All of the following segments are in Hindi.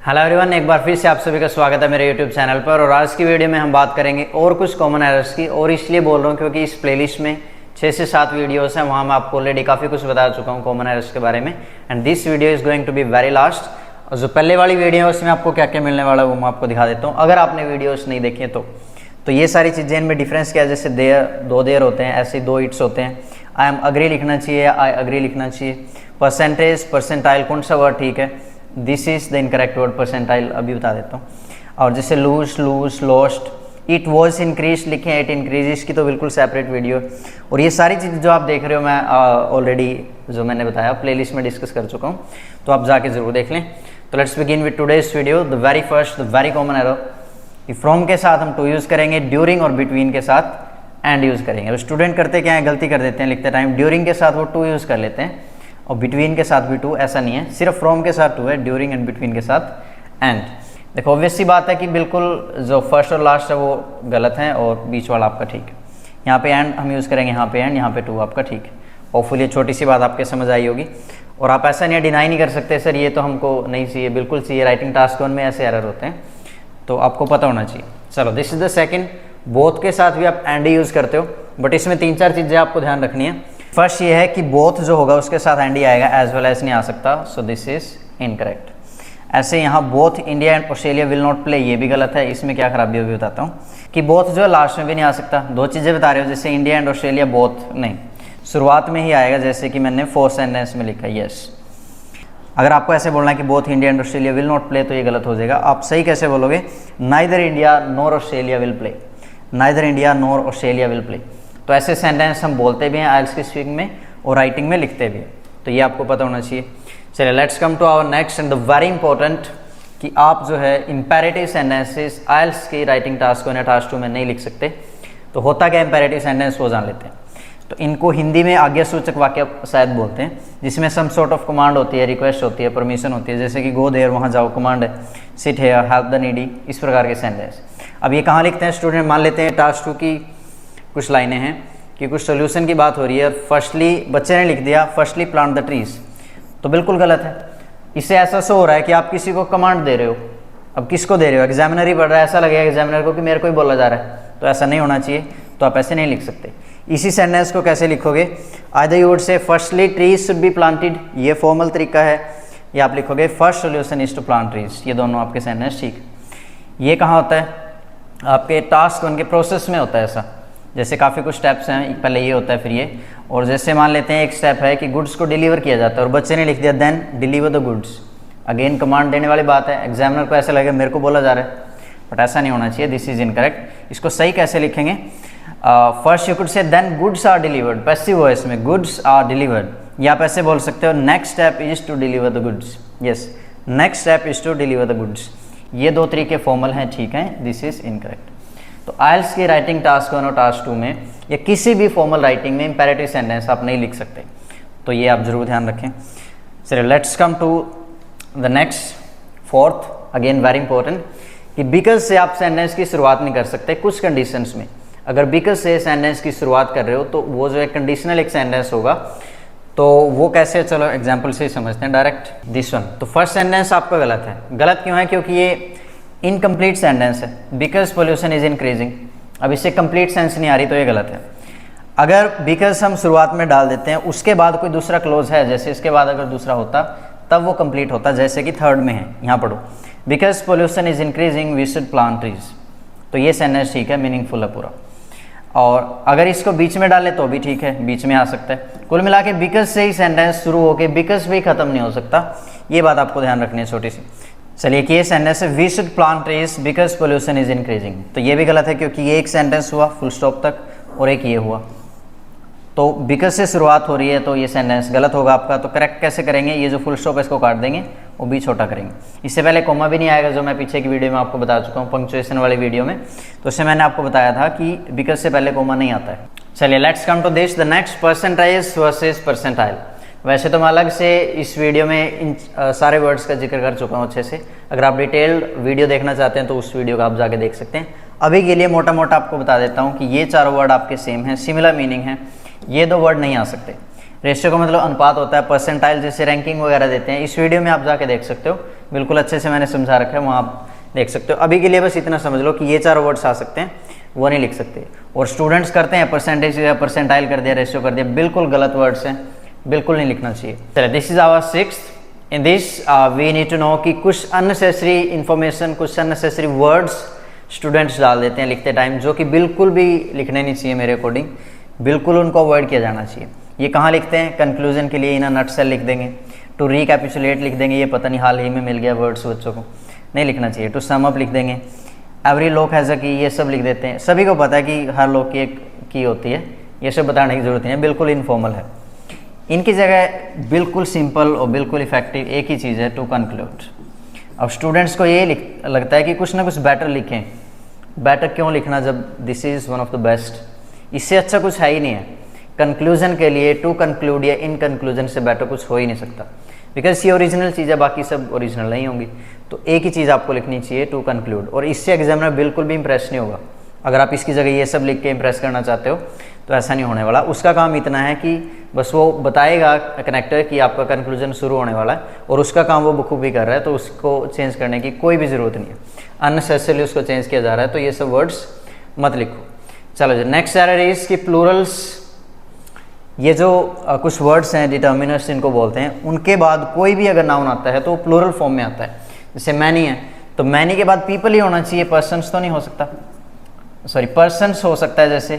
हेलो एवरीवन, एक बार फिर से आप सभी का स्वागत है मेरे यूट्यूब चैनल पर। और आज की वीडियो में हम बात करेंगे और कुछ कॉमन एरर्स की। और इसलिए बोल रहा हूँ क्योंकि इस प्लेलिस्ट में 6 से 7 वीडियोस हैं, वहाँ मैं आपको ऑलरेडी काफ़ी कुछ बता चुका हूँ कॉमन एरर्स के बारे में। And this video is going to be very last. और जो पहले वाली वीडियो है उसमें आपको क्या क्या मिलने वाला है वो मैं आपको दिखा देता हूँ, अगर आपने वीडियोज़ नहीं देखे तो ये सारी चीज़ें, इनमें डिफरेंस क्या है। जैसे दो देयर होते हैं, ऐसे 2 इट्स होते हैं। आई एम अग्री लिखना चाहिए, आई अग्री लिखना चाहिए। परसेंटेज, परसेंटाइल, कौन सा वर्ड ठीक है? This is the incorrect word, percentile अभी बता देता हूँ। और जैसे lose, lost, it was increase लिखे हैं, इट इंक्रीज, की तो बिल्कुल सेपरेट वीडियो। और ये सारी चीज़ जो आप देख रहे हो मैं ऑलरेडी जो मैंने बताया प्लेलिस्ट में डिस्कस कर चुका हूँ, तो आप जाके ज़रूर देख लें। तो let's begin with today's video. The very first, the very common error कि फ्रॉम के साथ हम टू यूज़ करेंगे, ड्यूरिंग और बिटवीन के साथ एंड यूज़ करेंगे। अब स्टूडेंट करते क्या है, गलती कर देते हैं लिखते टाइम, ड्यूरिंग के साथ वो टू यूज़ कर लेते हैं और बिटवीन के साथ भी टू। ऐसा नहीं है, सिर्फ फ्रॉम के साथ टू है, ड्यूरिंग एंड बिटवीन के साथ एंड। देखो ऑब्वियस सी बात है कि बिल्कुल जो फर्स्ट और लास्ट है वो गलत है और बीच वाला आपका ठीक है। यहाँ पे एंड हम यूज़ करेंगे, यहाँ पे एंड, यहाँ पे टू आपका ठीक है। होपफुली ये छोटी सी बात आपके समझ आई होगी। और आप ऐसा नहीं है, डिनाई नहीं कर सकते सर ये तो हमको नहीं चाहिए, बिल्कुल चाहिए। राइटिंग टास्क 1 में ऐसे एरर होते हैं, तो आपको पता होना चाहिए। चलो, this is the second. Both के साथ भी आप एंड यूज़ करते हो, बट इसमें 3-4 चीज़ें आपको ध्यान रखनी है। फर्स्ट ये है कि बोथ जो होगा उसके साथ एंड ही आएगा, एज वेल एज नहीं आ सकता, सो दिस इज इनकरेक्ट। ऐसे यहाँ both India and Australia will not play, ये भी गलत है। इसमें क्या खराबी होगी बताता हूँ कि बोथ जो है लास्ट में भी नहीं आ सकता। 2 चीज़ें बता रहे हो, जैसे इंडिया एंड ऑस्ट्रेलिया बोथ नहीं, शुरुआत में ही आएगा, जैसे कि मैंने 4th सेंटेंस में लिखा है यस। अगर आपको ऐसे बोलना है कि both India and Australia will not play, तो ये गलत हो जाएगा। आप सही कैसे बोलोगे? Neither India nor Australia will play, neither India nor Australia will play. तो ऐसे सेंटेंस हम बोलते भी हैं आइल्स की स्पीकिंग में और राइटिंग में लिखते भी हैं, तो ये आपको पता होना चाहिए। चलिए let's come to our next and the very important कि आप जो है इंपेरेटिव सेंटेंसेस आइल्स की राइटिंग टास्क 1 या टास्क 2 में नहीं लिख सकते। तो होता क्या इंपेरेटिव सेंटेंस, वो जान लेते हैं। तो इनको हिंदी में आज्ञासूचक वाक्य शायद बोलते हैं, जिसमें सम सॉर्ट ऑफ कमांड होती है, रिक्वेस्ट होती है, परमिशन होती है। जैसे कि गो देयर, वहाँ जाओ, कमांड है, sit here, help the needy, इस प्रकार के सेंटेंस। अब ये कहाँ लिखते हैं स्टूडेंट? मान लेते हैं टास्क 2 की कुछ लाइनें हैं कि कुछ सोल्यूशन की बात हो रही है, फर्स्टली बच्चे ने लिख दिया फर्स्टली प्लांट द ट्रीज, तो बिल्कुल गलत है। इससे ऐसा शो हो रहा है कि आप किसी को कमांड दे रहे हो। अब किसको दे रहे हो? एग्जामिनर ही पढ़ रहा है, ऐसा लगेगा एग्जामिनर को कि मेरे को ही बोला जा रहा है, तो ऐसा नहीं होना चाहिए। तो आप ऐसे नहीं लिख सकते। इसी सेंटेंस को कैसे लिखोगे? Either you would say firstly trees should be planted, ये फॉर्मल तरीका है, या आप लिखोगे first solution is to plant trees. ये दोनों आपके सेंटेंस ठीक। ये कहाँ होता है? आपके टास्क 1 के प्रोसेस में होता है ऐसा। जैसे काफ़ी कुछ स्टेप्स हैं, पहले ये होता है फिर ये। और जैसे मान लेते हैं एक स्टेप है कि गुड्स को डिलीवर किया जाता है और बच्चे ने लिख दिया then deliver the goods. Again command देने वाली बात है, एग्जामिनर को ऐसा लगेगा मेरे को बोला जा रहा है, बट ऐसा नहीं होना चाहिए। This is incorrect. इसको सही कैसे लिखेंगे? First you could say then goods are delivered, passive voice में गुड्स आर डिलीवर्ड, या आप ऐसे बोल सकते हो next step is to deliver the goods. Yes, next step is to deliver the goods. ये 2 तरीके फॉर्मल हैं, ठीक है। This is incorrect. तो आइल्स की राइटिंग टास्क 1 और टास्क 2 में या किसी भी फॉर्मल राइटिंग में इंपेरेटिव सेंटेंस आप नहीं लिख सकते, तो ये आप जरूर ध्यान रखें। चलिए let's come to the next, 4th, again very important कि बिकॉज से आप सेंटेंस की शुरुआत नहीं कर सकते कुछ कंडीशंस में। अगर बिकॉज से सेंटेंस की शुरुआत कर रहे हो तो वो जो एक कंडीशनल एक सेंटेंस होगा, तो वो कैसे, चलो एग्जाम्पल से ही समझते हैं डायरेक्ट। दिस वन, तो फर्स्ट सेंटेंस आपका गलत है। गलत क्यों है? क्योंकि ये इनकम्प्लीट सेंटेंस है, बिकॉज पोल्यूशन इज इंक्रीजिंग। अब इससे कंप्लीट सेंस नहीं आ रही, तो ये गलत है। अगर बिकॉज हम शुरुआत में डाल देते हैं, उसके बाद कोई दूसरा क्लोज है, जैसे इसके बाद अगर दूसरा होता तब वो कंप्लीट होता, जैसे कि 3rd में है, यहाँ पढ़ो, because pollution is increasing we should plant trees. तो ये सेंटेंस ठीक है, मीनिंगफुल है पूरा। और अगर इसको बीच में डाले तो भी ठीक है, बीच में आ सकता है। कुल मिला के बिकॉज से ही सेंटेंस शुरू होके बिकॉज भी खत्म नहीं हो सकता, ये बात आपको ध्यान रखनी है छोटी सी। चलिए कि ये सेंटेंस है we should plant trees because pollution is increasing, तो ये भी गलत है क्योंकि ये एक सेंटेंस हुआ फुल स्टॉप तक और एक ये हुआ, तो बिकॉज से शुरुआत हो रही है, तो ये सेंटेंस गलत होगा आपका। तो करेक्ट कैसे करेंगे? ये जो फुल स्टॉप है इसको काट देंगे, वो भी छोटा करेंगे। इससे पहले कोमा भी नहीं आएगा, जो मैं पीछे की वीडियो में आपको बता चुका हूँ, पंक्चुएशन वाली वीडियो में। तो उससे मैंने आपको बताया था कि बिकॉज से पहले कोमा नहीं आता है। चलिए let's come to this, the next, percentage versus percentile. वैसे तो मैं अलग से इस वीडियो में इन सारे वर्ड्स का जिक्र कर चुका हूँ अच्छे से। अगर आप डिटेल्ड वीडियो देखना चाहते हैं तो उस वीडियो का आप जाके देख सकते हैं। अभी के लिए मोटा मोटा आपको बता देता हूँ कि ये 4 वर्ड आपके सेम हैं, सिमिलर मीनिंग है। ये 2 वर्ड नहीं आ सकते। रेशियो का मतलब अनुपात होता है, परसेंटाइल जैसे रैंकिंग वगैरह देते हैं, इस वीडियो में आप जाके देख सकते हो। बिल्कुल अच्छे से मैंने समझा रखा है, वहाँ आप देख सकते हो। अभी के लिए बस इतना समझ लो कि ये 4 वर्ड्स आ सकते हैं, वो नहीं लिख सकते। और स्टूडेंट्स करते हैं परसेंटेज या परसेंटाइल कर दिया, रेशियो कर दिया, बिल्कुल गलत वर्ड्स हैं, बिल्कुल नहीं लिखना चाहिए। चलिए, this is our 6th। In this we need to know कि कुछ अननेसेसरी इन्फॉर्मेशन, कुछ अननेसेसरी वर्ड्स स्टूडेंट्स डाल देते हैं लिखते टाइम, जो कि बिल्कुल भी लिखने नहीं चाहिए मेरे अकॉर्डिंग, बिल्कुल उनको अवॉइड किया जाना चाहिए। ये कहाँ लिखते हैं? कंक्लूजन के लिए इन अ नटसेल लिख देंगे, टू रिकैपिचुलेट लिख देंगे, ये पता नहीं हाल ही में मिल गया वर्ड्स बच्चों को, नहीं लिखना चाहिए। टू सम अप लिख देंगे, एवरी लोग हैज़ अ की, ये सब लिख देते हैं। सभी को पता है कि हर लोग की एक की होती है, ये सब बताने की जरूरत नहीं है, बिल्कुल इनफॉर्मल है। इनकी जगह बिल्कुल सिंपल और बिल्कुल इफेक्टिव एक ही चीज़ है, टू कंक्लूड। अब स्टूडेंट्स को ये लगता है कि कुछ ना कुछ बेटर लिखें। बेटर क्यों लिखना जब this is one of the best, इससे अच्छा कुछ है ही नहीं है। कंक्लूजन के लिए टू कंक्लूड या इन कंक्लूजन से बेटर कुछ हो ही नहीं सकता, बिकॉज ये ओरिजिनल चीज़ है, बाकी सब ओरिजिनल नहीं होंगी। तो एक ही चीज़ आपको लिखनी चाहिए, टू कंक्लूड, और इससे एग्जामिनर बिल्कुल भी इंप्रेस नहीं होगा। अगर आप इसकी जगह ये सब लिख के इंप्रेस करना चाहते हो तो ऐसा नहीं होने वाला। उसका काम इतना है कि बस वो बताएगा कनेक्टर कि आपका कंक्लूजन शुरू होने वाला है, और उसका काम वो बखूबी कर रहा है, तो उसको चेंज करने की कोई भी ज़रूरत नहीं है। अननेसेसरली उसको चेंज किया जा रहा है, तो ये सब वर्ड्स मत लिखो। चलो जी, नेक्स्ट एरर इज कि प्लूरल्स, ये जो कुछ वर्ड्स हैं डिटर्मिनर्स इनको बोलते हैं, उनके बाद कोई भी अगर नाउन आता है तो प्लूरल फॉर्म में आता है। जैसे मैनी है तो मैनी के बाद पीपल ही होना चाहिए, पर्सन्स तो नहीं हो सकता, सॉरी पर्सन्स हो सकता है, जैसे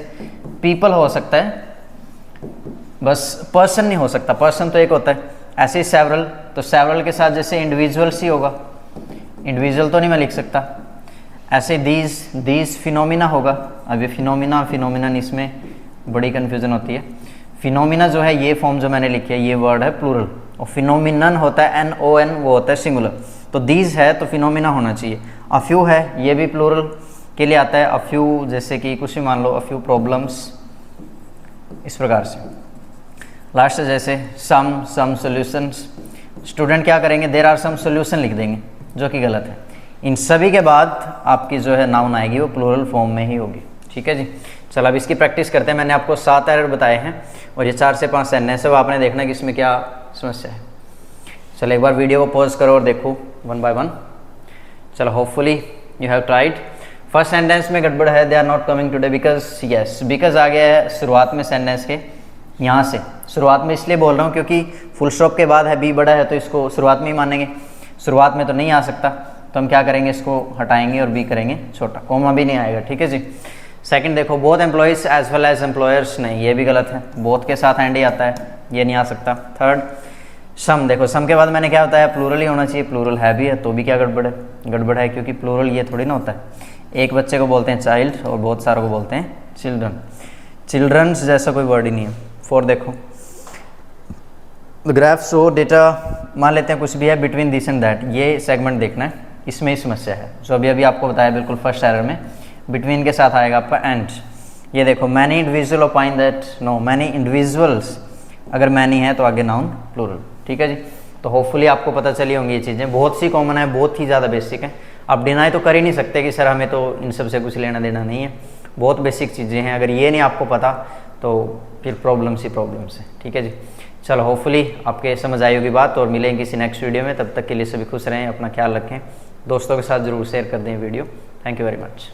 पीपल हो सकता है, बस पर्सन नहीं हो सकता, पर्सन तो एक होता है। ऐसे ही सेवरल, तो सेवरल के साथ जैसे इंडिविजुअल्स ही होगा, इंडिविजुअल तो नहीं मैं लिख सकता। ऐसे दीज फिनोमिना होगा। अब ये फिनोमिना फिनोमिनन, इसमें बड़ी कन्फ्यूजन होती है। फिनोमिना जो है ये फॉर्म जो मैंने लिखी है, ये वर्ड है प्लूरल, और फिनोमिनन होता है NON, वो होता है सिंगुलर। तो दीज है तो फिनोमिना होना चाहिए। अफ्यू है, ये भी प्लूरल के लिए आता है। अफ्यू जैसे कि कुछ भी मान लो, अफ्यू प्रॉब्लम्स, इस प्रकार से। लास्ट है जैसे सम सॉल्यूशंस। स्टूडेंट क्या करेंगे, देयर आर सम सॉल्यूशन लिख देंगे, जो कि गलत है। इन सभी के बाद आपकी जो है नाउन आएगी वो प्लूरल फॉर्म में ही होगी। ठीक है जी, चलो अब इसकी प्रैक्टिस करते हैं। मैंने आपको 7 एरर बताए हैं और ये 4 से 5 सेंटेंस है, वो आपने देखना कि इसमें क्या समस्या है। चलो एक बार वीडियो को पॉज करो और देखो वन बाय वन। चलो, hopefully you have tried. First sentence में गड़बड़ है, they are not coming today because, yes because आ गया है शुरुआत में सेंटेंस के, यहाँ से शुरुआत में इसलिए बोल रहा हूँ क्योंकि फुल स्टॉप के बाद है, बी बड़ा है तो इसको शुरुआत में ही मानेंगे। शुरुआत में तो नहीं आ सकता, तो हम क्या करेंगे, इसको हटाएंगे और बी करेंगे छोटा, कोमा भी नहीं आएगा। ठीक है जी। सेकंड देखो, both employees as well as employers, नहीं ये भी गलत है, बोथ के साथ एंड ही आता है, ये नहीं आ सकता। थर्ड सम, देखो सम के बाद मैंने क्या बताया, प्लूरल ही होना चाहिए, प्लूरल है भी है तो भी क्या गड़बड़ है, गड़बड़ है क्योंकि प्लूरल ये थोड़ी ना होता है। एक बच्चे को बोलते हैं चाइल्ड और बहुत सारों को बोलते हैं चिल्ड्रन, चिल्ड्रंस जैसा कोई वर्ड ही नहीं है। फोर देखो, ग्राफ शो डेटा, मान लेते हैं कुछ भी है बिटवीन दिस एंड दैट, ये सेगमेंट देखना है, इसमें ही समस्या है। जो अभी आपको बताया बिल्कुल फर्स्ट एरर में, बिटवीन के साथ आएगा आपका एंड। ये देखो, many individual opine that, know many individuals, अगर मैनी है तो आगे नाउन प्लूरल। ठीक है जी, तो होपफुली आपको पता चली होंगी ये चीज़ें, बहुत सी कॉमन है, बहुत ही ज़्यादा बेसिक है। आप डिनाई तो कर ही नहीं सकते कि सर हमें तो इन सब से कुछ लेना देना नहीं है, बहुत बेसिक चीज़ें हैं। अगर ये नहीं आपको पता तो फिर प्रॉब्लम्स ही प्रॉब्लम्स है। ठीक है जी, चलो होपफुली आपके समझ आई होगी बात, और मिलेंगे किसी नेक्स्ट वीडियो में। तब तक के लिए सभी खुश रहें, अपना ख्याल रखें, दोस्तों के साथ ज़रूर शेयर कर दें video. Thank you very much.